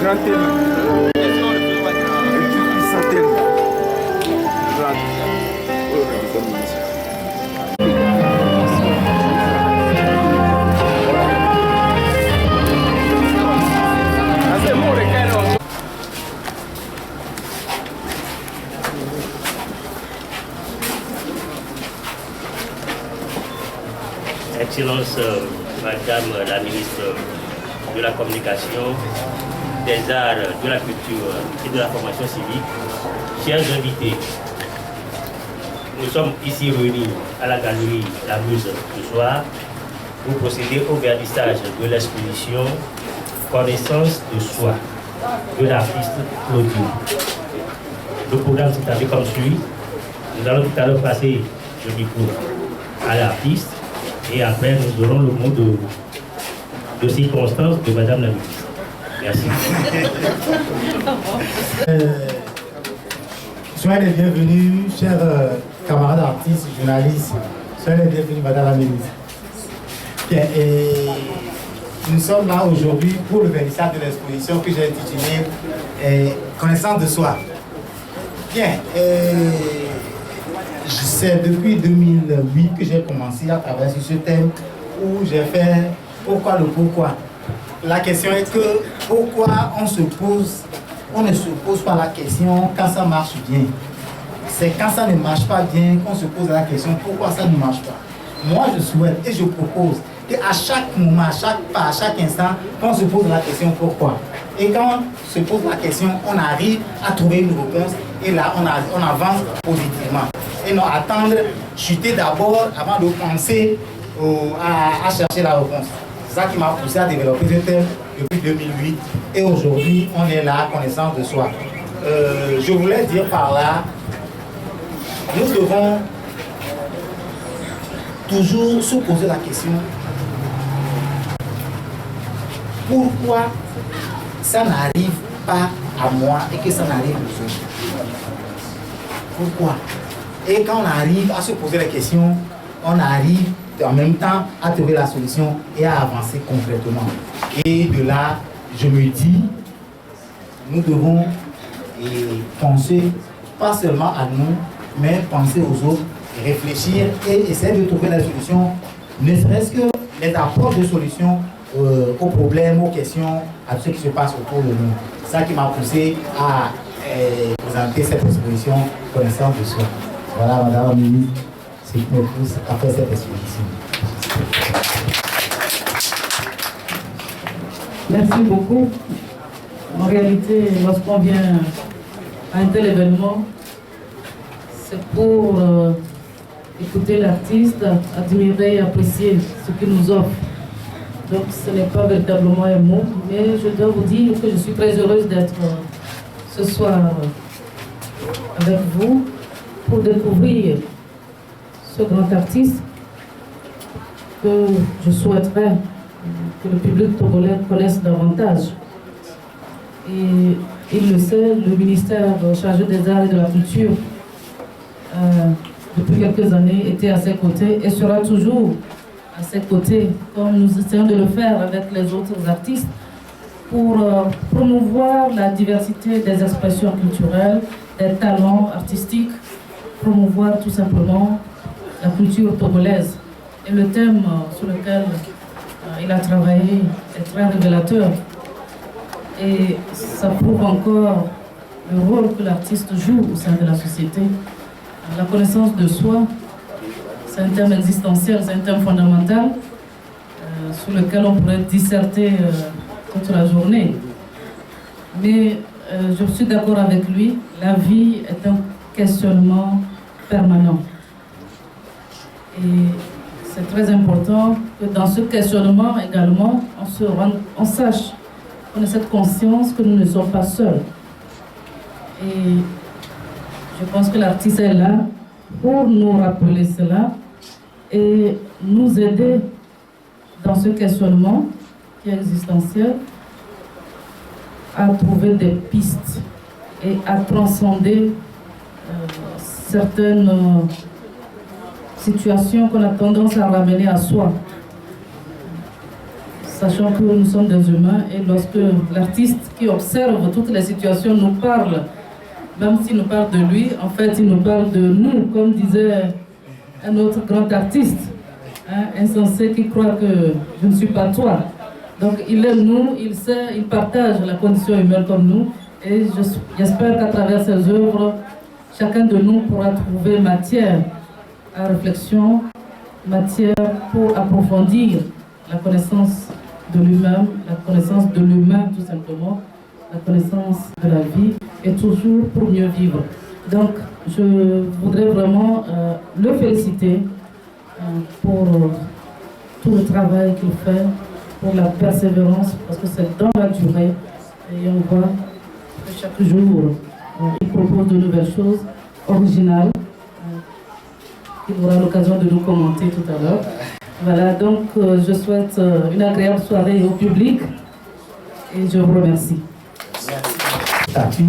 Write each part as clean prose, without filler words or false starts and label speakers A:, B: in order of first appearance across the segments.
A: Excellence, Madame la ministre de la Communication, des Arts, de la Culture et de la Formation civique, chers invités, nous sommes ici réunis à la galerie La Muse ce soir pour procéder au vernissage de l'exposition Connaissance de soi de l'artiste Claudio. Le programme s'est établi comme suit. Nous allons tout à l'heure passer le micro à l'artiste et après nous aurons le mot de circonstance de Madame la ministre. Merci.
B: Soyez les bienvenus, chers camarades artistes, journalistes. Soyez les bienvenus, Madame la ministre. Bien, et nous sommes là aujourd'hui pour le vernissage de l'exposition que j'ai intitulée Connaissance de soi. Bien, c'est depuis 2008 que j'ai commencé à travailler sur ce thème où j'ai fait pourquoi le pourquoi. La question est que pourquoi on ne se pose pas la question quand ça marche bien. C'est quand ça ne marche pas bien qu'on se pose la question pourquoi ça ne marche pas. Moi je souhaite et je propose qu'à chaque moment, à chaque pas, à chaque instant, on se pose la question pourquoi. Et quand on se pose la question, on arrive à trouver une réponse et là on avance positivement. Et non attendre, chuter d'abord avant de penser à chercher la réponse. C'est ça qui m'a poussé à développer ce thème depuis 2008 et aujourd'hui on est là, connaissance de soi. Je voulais dire par là, nous devons toujours se poser la question pourquoi ça n'arrive pas à moi et que ça n'arrive aux autres. Pourquoi? Et quand on arrive à se poser la question, on arrive en même temps à trouver la solution et à avancer concrètement. Et de là, je me dis, nous devons penser pas seulement à nous, mais penser aux autres, réfléchir et essayer de trouver la solution, ne serait-ce que les approches de solutions aux problèmes, aux questions, à tout ce qui se passe autour de nous. C'est ça qui m'a poussé à présenter cette exposition Connaissance de soi. Voilà, Madame la ministre, ce qui me pousse à faire cette exposition.
C: Merci beaucoup. En réalité, lorsqu'on vient à un tel événement, c'est pour écouter l'artiste, admirer et apprécier ce qu'il nous offre. Donc ce n'est pas véritablement un mot, mais je dois vous dire que je suis très heureuse d'être ce soir avec vous pour découvrir ce grand artiste que je souhaiterais que le public togolais connaisse davantage. Et il le sait, le ministère chargé des Arts et de la Culture depuis quelques années était à ses côtés et sera toujours à ses côtés, comme nous essayons de le faire avec les autres artistes, pour promouvoir la diversité des expressions culturelles, des talents artistiques, promouvoir tout simplement la culture togolaise. Et le thème sur lequel il a travaillé est très révélateur. Et ça prouve encore le rôle que l'artiste joue au sein de la société. La connaissance de soi, c'est un thème existentiel, c'est un thème fondamental sur lequel on pourrait disserter toute la journée. Mais je suis d'accord avec lui, la vie est un questionnement permanent. Et c'est très important que dans ce questionnement également, on sache, qu'on ait cette conscience que nous ne sommes pas seuls. Et je pense que l'artiste est là pour nous rappeler cela et nous aider dans ce questionnement qui est existentiel à trouver des pistes et à transcender certaines situations qu'on a tendance à ramener à soi. sachant que nous sommes des humains et lorsque l'artiste qui observe toutes les situations nous parle, même s'il nous parle de lui, en fait il nous parle de nous, comme disait un autre grand artiste, insensé qui croit que je ne suis pas toi. Donc il aime nous, il sait, il partage la condition humaine comme nous et j'espère qu'à travers ses œuvres, chacun de nous pourra trouver matière à réflexion, matière pour approfondir la connaissance de lui-même, la connaissance de l'humain tout simplement, la connaissance de la vie et toujours pour mieux vivre. Donc je voudrais vraiment le féliciter pour tout le travail qu'il fait, pour la persévérance, parce que c'est dans la durée et on voit que chaque jour il propose de nouvelles choses originales. Il aura l'occasion de nous commenter tout à l'heure. Voilà, donc je souhaite une agréable soirée au public et je vous remercie.
B: Statue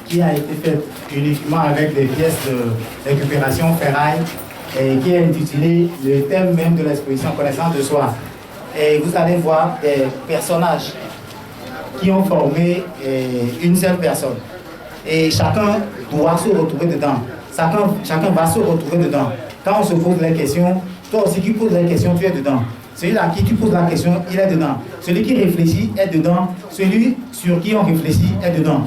B: qui a été faite uniquement avec des pièces de récupération ferraille et qui est intitulée le thème même de l'exposition Connaissance de soi. Et vous allez voir des personnages qui ont formé une seule personne. Et chacun doit se retrouver dedans. Chacun va se retrouver dedans. Quand on se pose les questions, toi aussi qui poses les questions, tu es dedans. Celui à qui tu poses la question, il est dedans. Celui qui réfléchit est dedans. Celui sur qui on réfléchit est dedans.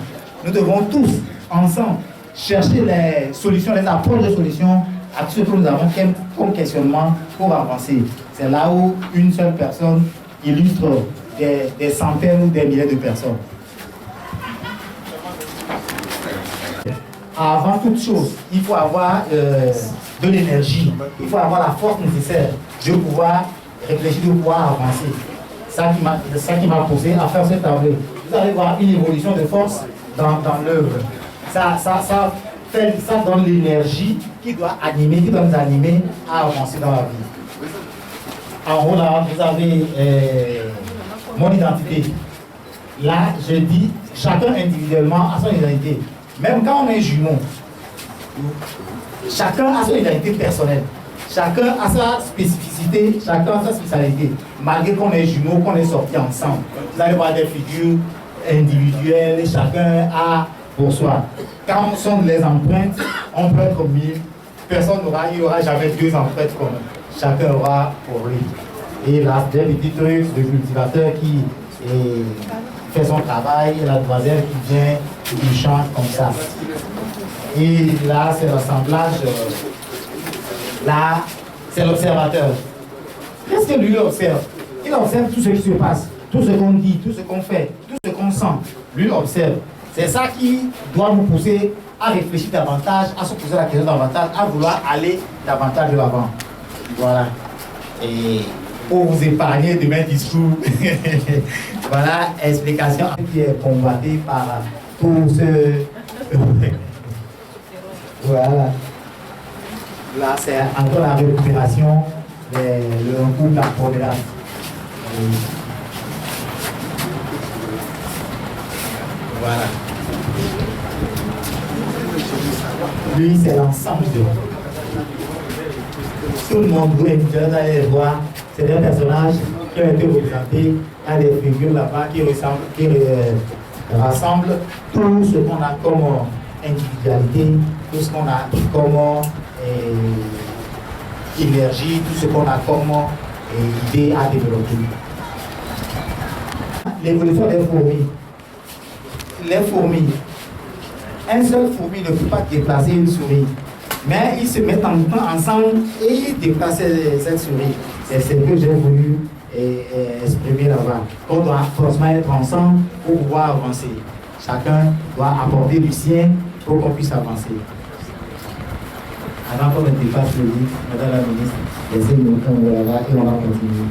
B: Nous devons tous, ensemble, chercher les solutions, les approches de solutions à tout ce que nous avons comme questionnement pour avancer. C'est là où une seule personne illustre des centaines ou des milliers de personnes. Avant toute chose, il faut avoir de l'énergie, il faut avoir la force nécessaire de pouvoir réfléchir, de pouvoir avancer. C'est ça qui m'a poussé à faire ce tableau. Vous allez voir une évolution de force dans l'œuvre. Ça donne l'énergie qui doit nous animer à avancer dans la vie. En haut là, vous avez mon identité. Là, je dis, chacun individuellement a son identité. Même quand on est jumeau, chacun a son identité personnelle. Chacun a sa spécificité, chacun a sa spécialité. Malgré qu'on est jumeaux, qu'on est sortis ensemble. Vous allez voir des figures individuelles et chacun a pour soi. Quand on sonde les empreintes, on peut être 1000. Il n'y aura jamais 2 empreintes comme chacun aura pour lui. Et là, des petits trucs de cultivateur qui fait son travail, et la demoiselle qui vient, qui chante comme ça. Et là, c'est l'assemblage. Là, c'est l'observateur. Qu'est-ce que lui observe? Il observe tout ce qui se passe, tout ce qu'on dit, tout ce qu'on fait, tout ce qu'on sent. Lui observe. C'est ça qui doit nous pousser à réfléchir davantage, à se poser la question davantage, à vouloir aller davantage de l'avant. Voilà. Et pour vous épargner de mes discours, voilà, explication qui est combattue par tous ceux. Voilà. Là, c'est encore la récupération le recours de la programme. Voilà. Lui, c'est l'ensemble de tout le monde. Vous allez voir, c'est des personnages qui ont été représentés à des figures là-bas qui rassemblent tout ce qu'on a comme individualité, tout ce qu'on a comme énergie, tout ce qu'on a comme idée à développer. L'évolution des fourmis. Les fourmis, un seul fourmi ne peut pas déplacer une souris, mais ils se mettent ensemble et ils déplacent cette souris. C'est ce que j'ai voulu exprimer là-bas. On doit forcément être ensemble pour pouvoir avancer. Chacun doit apporter du sien pour qu'on puisse avancer. Avant qu'on ne dépasse le livre, Madame la ministre, laissez-nous là et on va continuer.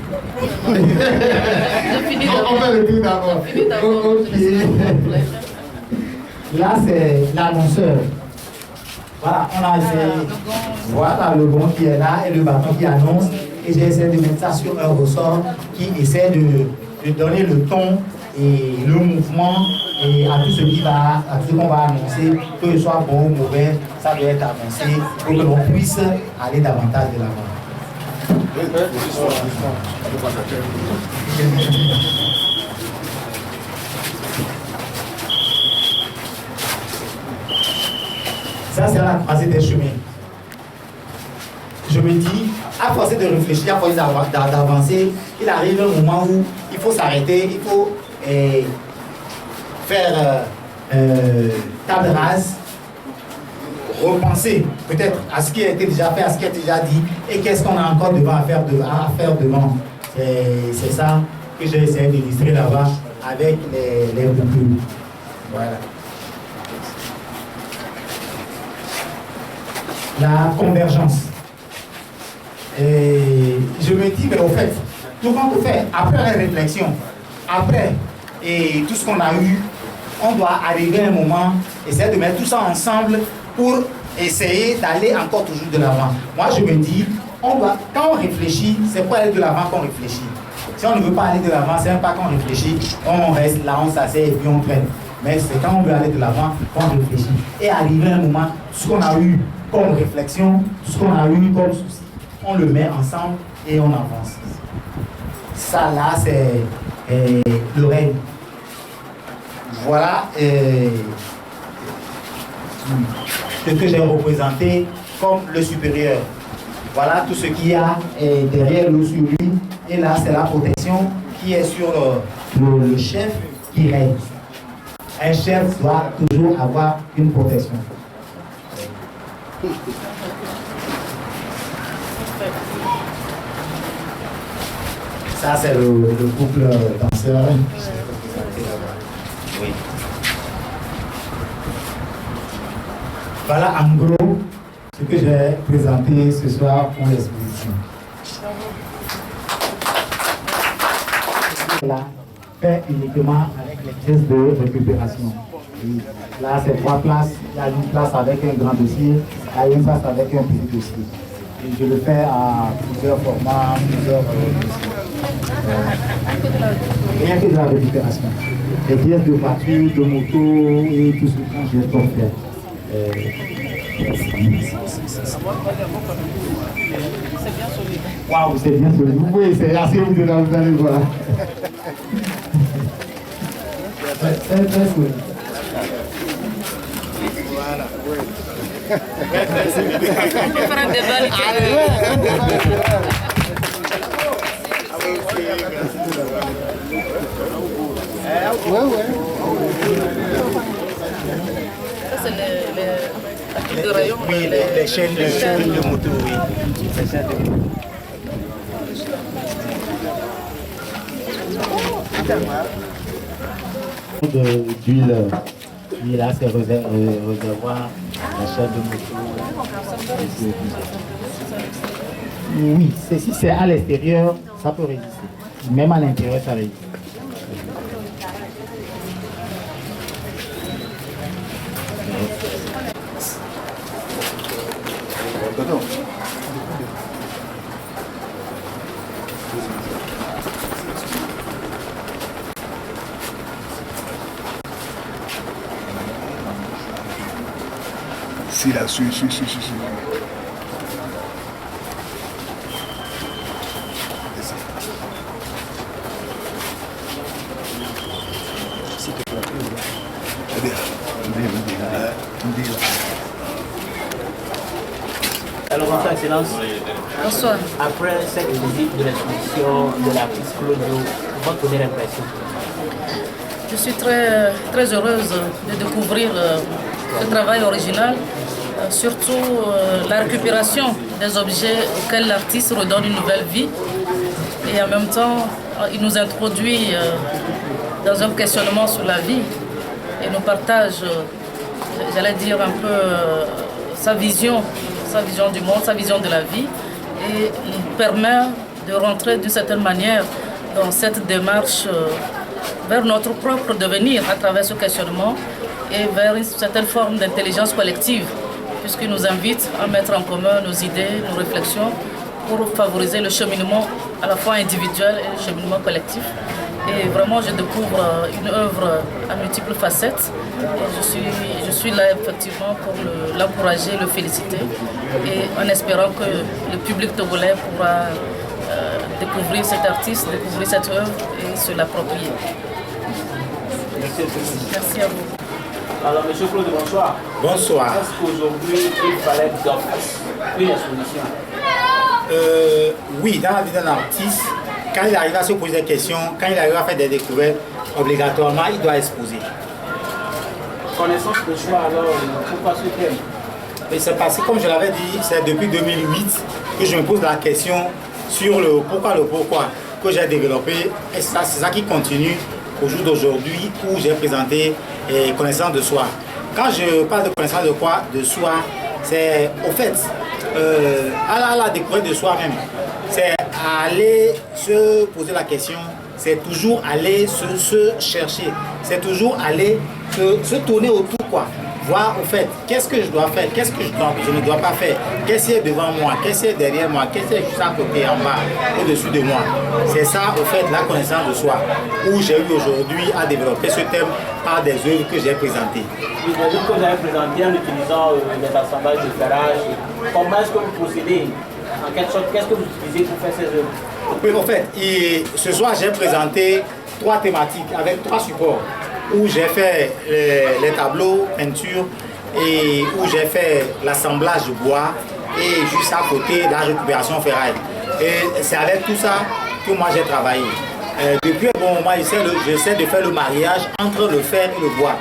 B: On fait le tout d'abord. Là, c'est l'annonceur. Voilà, on a essayé. Voilà le bon qui est là et le bâton qui annonce. Et j'ai essayé de mettre ça sur un ressort qui essaie de donner le ton et le mouvement et à tout ce qu'on va annoncer, que ce soit bon ou mauvais, ça doit être avancé pour que l'on puisse aller davantage de l'avant. Ça, c'est la croisée des chemins. Je me dis, à force de réfléchir, à force d'avancer, il arrive un moment où il faut s'arrêter, il faut faire table rase, repenser peut-être à ce qui a été déjà fait, à ce qui a été déjà dit, et qu'est-ce qu'on a encore devant à faire devant. C'est ça que j'ai essayé d'illustrer là-bas avec les boucles. Voilà. La convergence. Et je me dis, mais au fait, tout compte fait, après la réflexion, après et tout ce qu'on a eu, on doit arriver à un moment, essayer de mettre tout ça ensemble pour essayer d'aller encore toujours de l'avant. Moi, je me dis, quand on réfléchit, c'est pour aller de l'avant qu'on réfléchit. Si on ne veut pas aller de l'avant, c'est même pas qu'on réfléchit, on reste là, on s'assied et puis on traîne. Mais c'est quand on veut aller de l'avant qu'on réfléchit. Et arriver à un moment, tout ce qu'on a eu comme réflexion, tout ce qu'on a eu comme souci, on le met ensemble et on avance. Ça là, c'est le règne. Voilà ce que j'ai représenté comme le supérieur. Voilà tout ce qu'il y a derrière nous sur lui. Et là, c'est la protection qui est sur le chef qui règne. Un chef doit toujours avoir une protection. Ça, c'est le couple danseur. Oui. Voilà en gros ce que j'ai présenté ce soir pour l'exposition. Là, fait uniquement avec les pièces de récupération. Là, c'est 3 places. Il y a une place avec un grand dossier, il y a une place avec un petit dossier. Et je le fais à plusieurs formats, plusieurs dossiers. Rien que de la récupération. Les pièces de voiture, de moto et tout ce que j'ai pour faire. Waouh, c'est bien solide. Oui, c'est assez vite là, vous allez voir. C'est très solide. Voilà, oui. On peut faire un débat.
C: Ça, c'est les rayons.
B: Oui, les chaînes de moto, oui. Les chaînes de moto. D'huile, puis là c'est réservoir, la chaîne de moto. Oui, si c'est à l'extérieur, ça peut résister. Même à l'intérieur, ça résiste.
D: Si, là, si.
A: Alors, bonsoir, Excellence.
C: Bonsoir.
A: Après cette visite de l'exposition de l'artiste Claudio, votre première impression?
C: Je suis très, très heureuse de découvrir ce travail original, surtout la récupération des objets auxquels l'artiste redonne une nouvelle vie. Et en même temps, il nous introduit dans un questionnement sur la vie et nous partage, j'allais dire un peu, sa vision du monde, sa vision de la vie, et nous permet de rentrer d'une certaine manière dans cette démarche vers notre propre devenir à travers ce questionnement et vers une certaine forme d'intelligence collective, puisqu'il nous invite à mettre en commun nos idées, nos réflexions pour favoriser le cheminement à la fois individuel et le cheminement collectif. Et vraiment, je découvre une œuvre à multiples facettes. Et je suis là effectivement pour l'encourager, le féliciter, et en espérant que le public togolais pourra découvrir cet artiste, découvrir cette œuvre et se l'approprier. Merci à vous.
E: Alors, M. Claude, bonsoir.
B: Bonsoir.
E: Est-ce qu'aujourd'hui, il fallait d'office une exposition?
B: Oui, dans la vie d'un artiste, quand il arrive à se poser des questions, quand il arrive à faire des découvertes, obligatoirement, il doit exposer.
E: Connaissance de choix, alors, pourquoi ce thème?
B: Et c'est parce que, comme je l'avais dit, c'est depuis 2008 que je me pose la question sur le pourquoi que j'ai développé. Et c'est ça qui continue au jour d'aujourd'hui où j'ai présenté connaissance de soi. Quand je parle de connaissance de soi, c'est au fait, à la découverte de soi-même. C'est aller se poser la question, c'est toujours aller se chercher, c'est toujours aller se tourner autour, quoi. Voir au fait, qu'est-ce que je dois faire, qu'est-ce que je ne dois pas faire, qu'est-ce qui est devant moi, qu'est-ce qui est derrière moi, qu'est-ce qui est juste à côté, en bas, au-dessus de moi. C'est ça, au fait, la connaissance de soi, où j'ai eu aujourd'hui à développer ce thème par des œuvres que j'ai présentées.
E: Les œuvres que vous avez présentées en utilisant les assemblages de ferrage, comment est-ce que vous procédez? En quelque sorte, qu'est-ce que vous utilisez pour faire ces œuvres?
B: Oui, en fait, ce soir, j'ai présenté 3 thématiques avec 3 supports, où j'ai fait les tableaux, peintures, et où j'ai fait l'assemblage de bois, et juste à côté, la récupération ferraille. Et c'est avec tout ça que moi j'ai travaillé. Depuis un bon moment, j'essaie de faire le mariage entre le fer et le bois,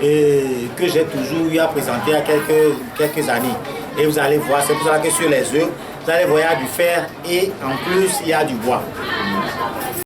B: et que j'ai toujours eu à présenter il y a quelques années. Et vous allez voir, c'est pour ça que sur les œuvres, vous allez voir, il y a du fer et en plus, il y a du bois.